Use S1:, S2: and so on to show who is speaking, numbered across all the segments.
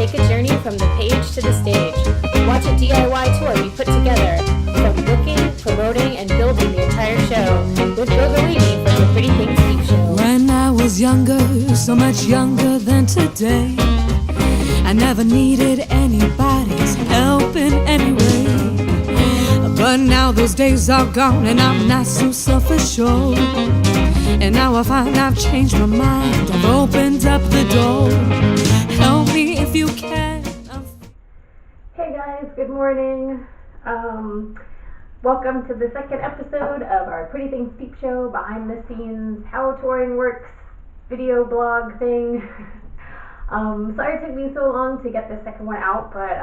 S1: Take a journey from the page to the stage. Watch a DIY tour be put together, from booking, promoting, and building the entire show with gogo from the Pretty Things Peepshow.
S2: When I was younger, so much younger than today, I never needed anybody's help in any way. But now those days are gone and I'm not so self-assured. And now I find I've changed my mind, I've opened up the door. Help me if you can.
S1: Hey guys, good morning. Welcome to the second episode of our Pretty Things Peepshow behind the scenes how touring works video blog thing. Sorry it took me so long to get the second one out, but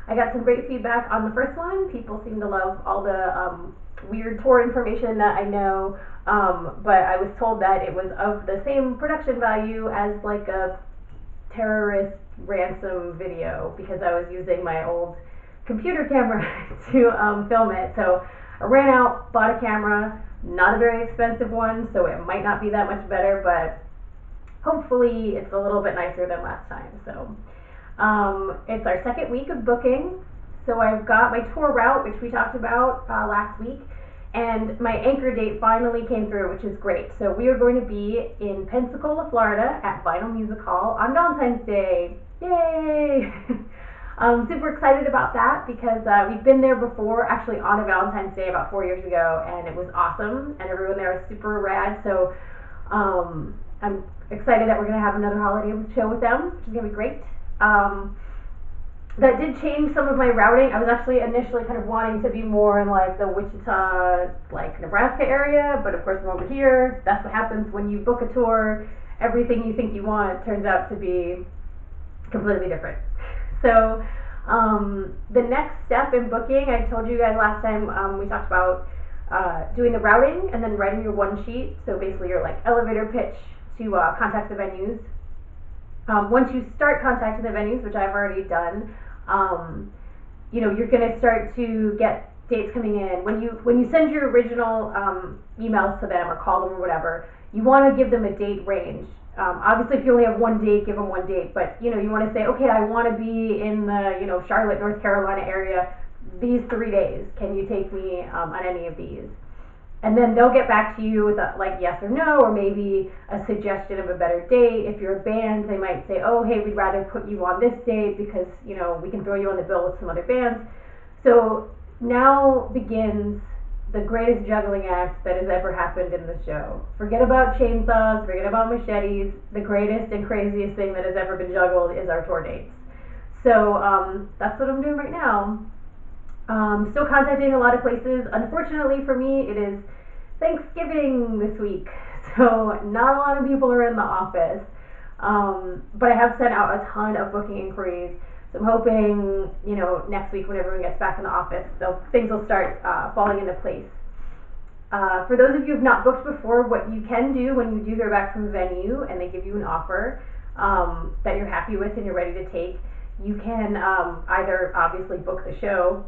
S1: I got some great feedback on the first one. People seem to love all the weird tour information that I know, but I was told that it was of the same production value as like a terrorist ransom video because I was using my old computer camera to film it. So I ran out, bought a camera, not a very expensive one, so it might not be that much better, but hopefully it's a little bit nicer than last time. So it's our second week of booking. So I've got my tour route, which we talked about last week, and my anchor date finally came through, which is great. So we are going to be in Pensacola, Florida at Vinyl Music Hall on Valentine's Day. Yay! I'm super excited about that because we've been there before, actually on a Valentine's Day about 4 years ago, and it was awesome, and everyone there was super rad. So I'm excited that we're going to have another holiday show with them, which is going to be great. That did change some of my routing. I was actually initially kind of wanting to be more in like the Wichita, like Nebraska area, but of course I'm over here. That's what happens when you book a tour. Everything you think you want turns out to be completely different. So the next step in booking, I told you guys last time, we talked about doing the routing and then writing your one sheet. So basically your like elevator pitch to contact the venues. Once you start contacting the venues, which I've already done, you're going to start to get dates coming in. When you send your original emails to them or call them or whatever, you want to give them a date range. Obviously, if you only have one date, give them one date. But you want to say, okay, I want to be in the Charlotte, North Carolina area these 3 days. Can you take me on any of these? And then they'll get back to you with a, like yes or no, or maybe a suggestion of a better date. If you're a band, they might say, oh, hey, we'd rather put you on this date because, we can throw you on the bill with some other bands. So now begins the greatest juggling act that has ever happened in the show. Forget about chainsaws, forget about machetes. The greatest and craziest thing that has ever been juggled is our tour dates. So that's what I'm doing right now. Still contacting a lot of places. Unfortunately for me, it is Thanksgiving this week, so not a lot of people are in the office, but I have sent out a ton of booking inquiries, so I'm hoping, next week when everyone gets back in the office, things will start falling into place. For those of you who have not booked before, what you can do when you do hear back from a venue and they give you an offer that you're happy with and you're ready to take, you can either obviously book the show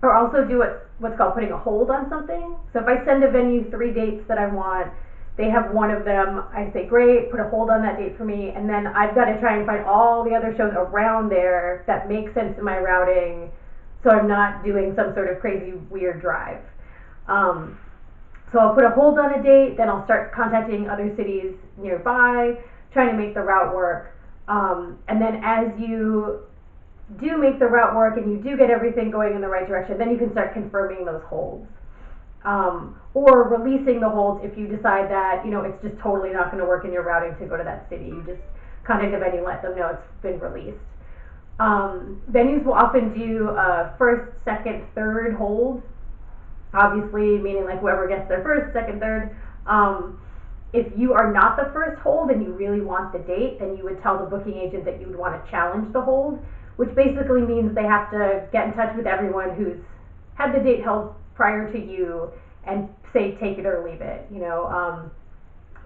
S1: or also do what's called putting a hold on something. So if I send a venue 3 dates that I want, they have one of them, I say, great, put a hold on that date for me, and then I've got to try and find all the other shows around there that make sense in my routing so I'm not doing some sort of crazy, weird drive. So I'll put a hold on a date, then I'll start contacting other cities nearby, trying to make the route work. And then as you do make the route work and you do get everything going in the right direction, then you can start confirming those holds. Or releasing the holds if you decide that, it's just totally not going to work in your routing to go to that city. You just contact the venue and let them know it's been released. Venues will often do a first, second, third hold, obviously, meaning like whoever gets their first, second, third. If you are not the first hold and you really want the date, then you would tell the booking agent that you would want to challenge the hold, which basically means they have to get in touch with everyone who's had the date held prior to you and say take it or leave it,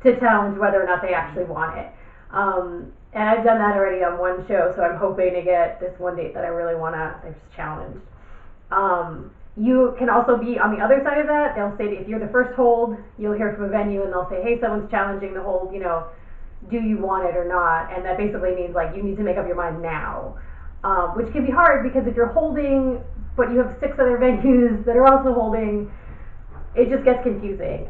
S1: to challenge whether or not they actually want it. And I've done that already on one show, so I'm hoping to get this one date that I really want to just challenge. You can also be on the other side of that. They'll say if you're the first hold, you'll hear from a venue and they'll say, hey, someone's challenging the hold, do you want it or not? And that basically means like you need to make up your mind now, which can be hard because if you're holding, but you have 6 other venues that are also holding, it just gets confusing.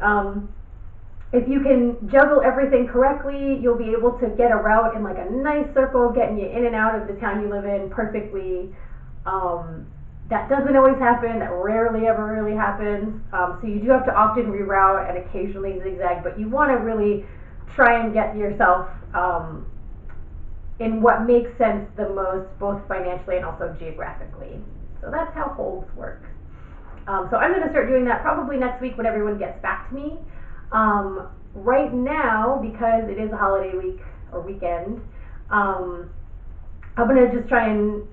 S1: If you can juggle everything correctly, you'll be able to get a route in like a nice circle, getting you in and out of the town you live in perfectly. That doesn't always happen. That rarely ever really happens. So you do have to often reroute and occasionally zigzag, but you want to really try and get yourself in what makes sense the most, both financially and also geographically. So that's how holds work. So I'm going to start doing that probably next week when everyone gets back to me. Right now, because it is a holiday week or weekend, I'm going to just try and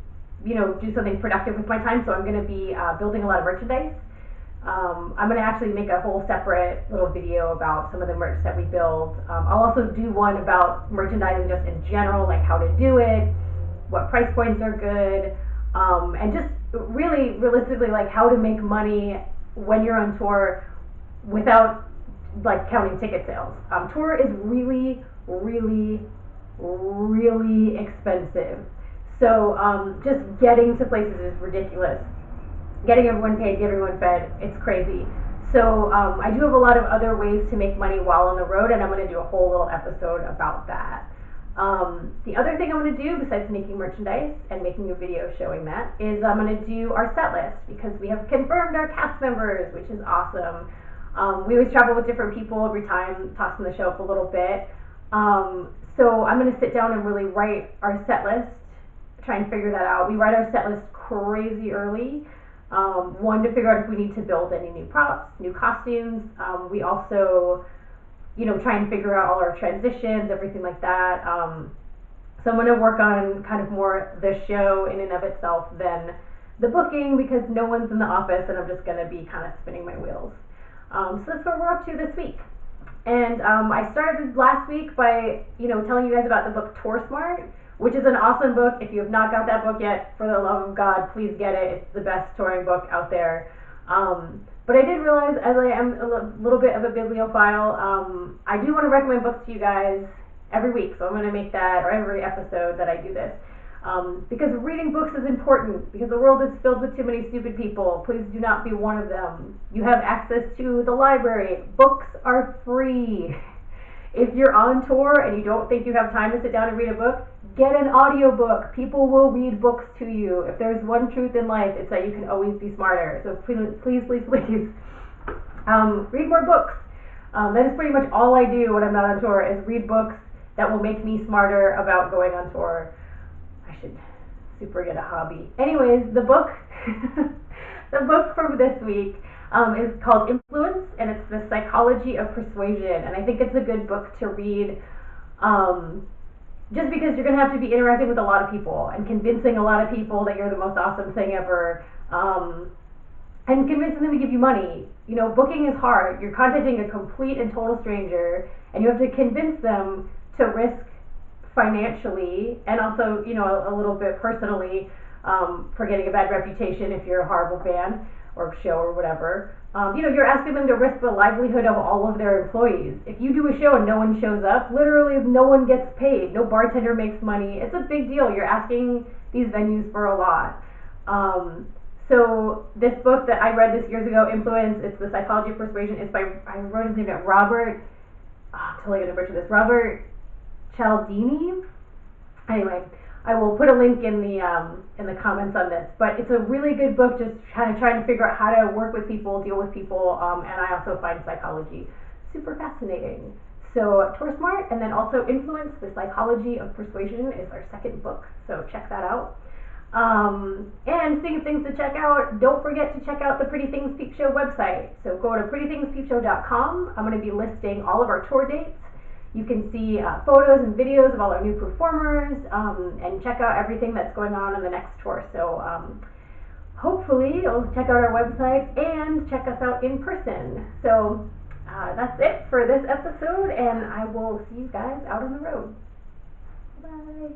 S1: do something productive with my time. So I'm going to be building a lot of merchandise. I'm going to actually make a whole separate little video about some of the merch that we build. I'll also do one about merchandising just in general, like how to do it, what price points are good, and just really realistically like how to make money when you're on tour without like counting ticket sales. Tour is really, really, really expensive. So just getting to places is ridiculous. Getting everyone paid, getting everyone fed, it's crazy. So I do have a lot of other ways to make money while on the road, and I'm going to do a whole little episode about that. The other thing I'm going to do, besides making merchandise and making a video showing that, is I'm going to do our set list, because we have confirmed our cast members, which is awesome. We always travel with different people every time, tossing the show up a little bit. So I'm going to sit down and really write our set list, try and figure that out. We write our set list crazy early. One, to figure out if we need to build any new props, new costumes. We also, try and figure out all our transitions, everything like that. So I'm going to work on kind of more the show in and of itself than the booking, because no one's in the office and I'm just going to be kind of spinning my wheels. So that's what we're up to this week. And I started last week by, telling you guys about the book Tour Smart, which is an awesome book. If you have not got that book yet, for the love of God, please get it. It's the best touring book out there. But I did realize, as I am a little bit of a bibliophile, I do want to recommend books to you guys every week. So I'm going to make that, or every episode that I do this. Because reading books is important, because the world is filled with too many stupid people. Please do not be one of them. You have access to the library. Books are free. If you're on tour and you don't think you have time to sit down and read a book, get an audiobook. People will read books to you. If there's one truth in life, it's that you can always be smarter. So please, read more books. That is pretty much all I do when I'm not on tour, is read books that will make me smarter about going on tour. I should super get a hobby. Anyways, the book for this week is called Influence, and it's the psychology of persuasion. And I think it's a good book to read, just because you're going to have to be interacting with a lot of people and convincing a lot of people that you're the most awesome thing ever, and convincing them to give you money. Booking is hard. You're contacting a complete and total stranger, and you have to convince them to risk financially and also, a little bit personally, for getting a bad reputation if you're a horrible band or show or whatever. You're asking them to risk the livelihood of all of their employees. If you do a show and no one shows up, literally no one gets paid. No bartender makes money. It's a big deal. You're asking these venues for a lot. So this book that I read this years ago, Influence, it's the psychology of persuasion. It's by, I wrote his name down, Robert, I'm totally going to butcher this, Robert Cialdini. Anyway, I will put a link in the comments on this, but it's a really good book, just kind of trying to figure out how to work with people, deal with people, and I also find psychology super fascinating. So Tour Smart, and then also Influence, the psychology of persuasion, is our second book, so check that out. And speaking of things to check out, don't forget to check out the Pretty Things Peep Show website. So go to prettythingspeepshow.com. I'm going to be listing all of our tour dates. You can see photos and videos of all our new performers, and check out everything that's going on the next tour. So hopefully you'll check out our website and check us out in person. So that's it for this episode, and I will see you guys out on the road. Bye.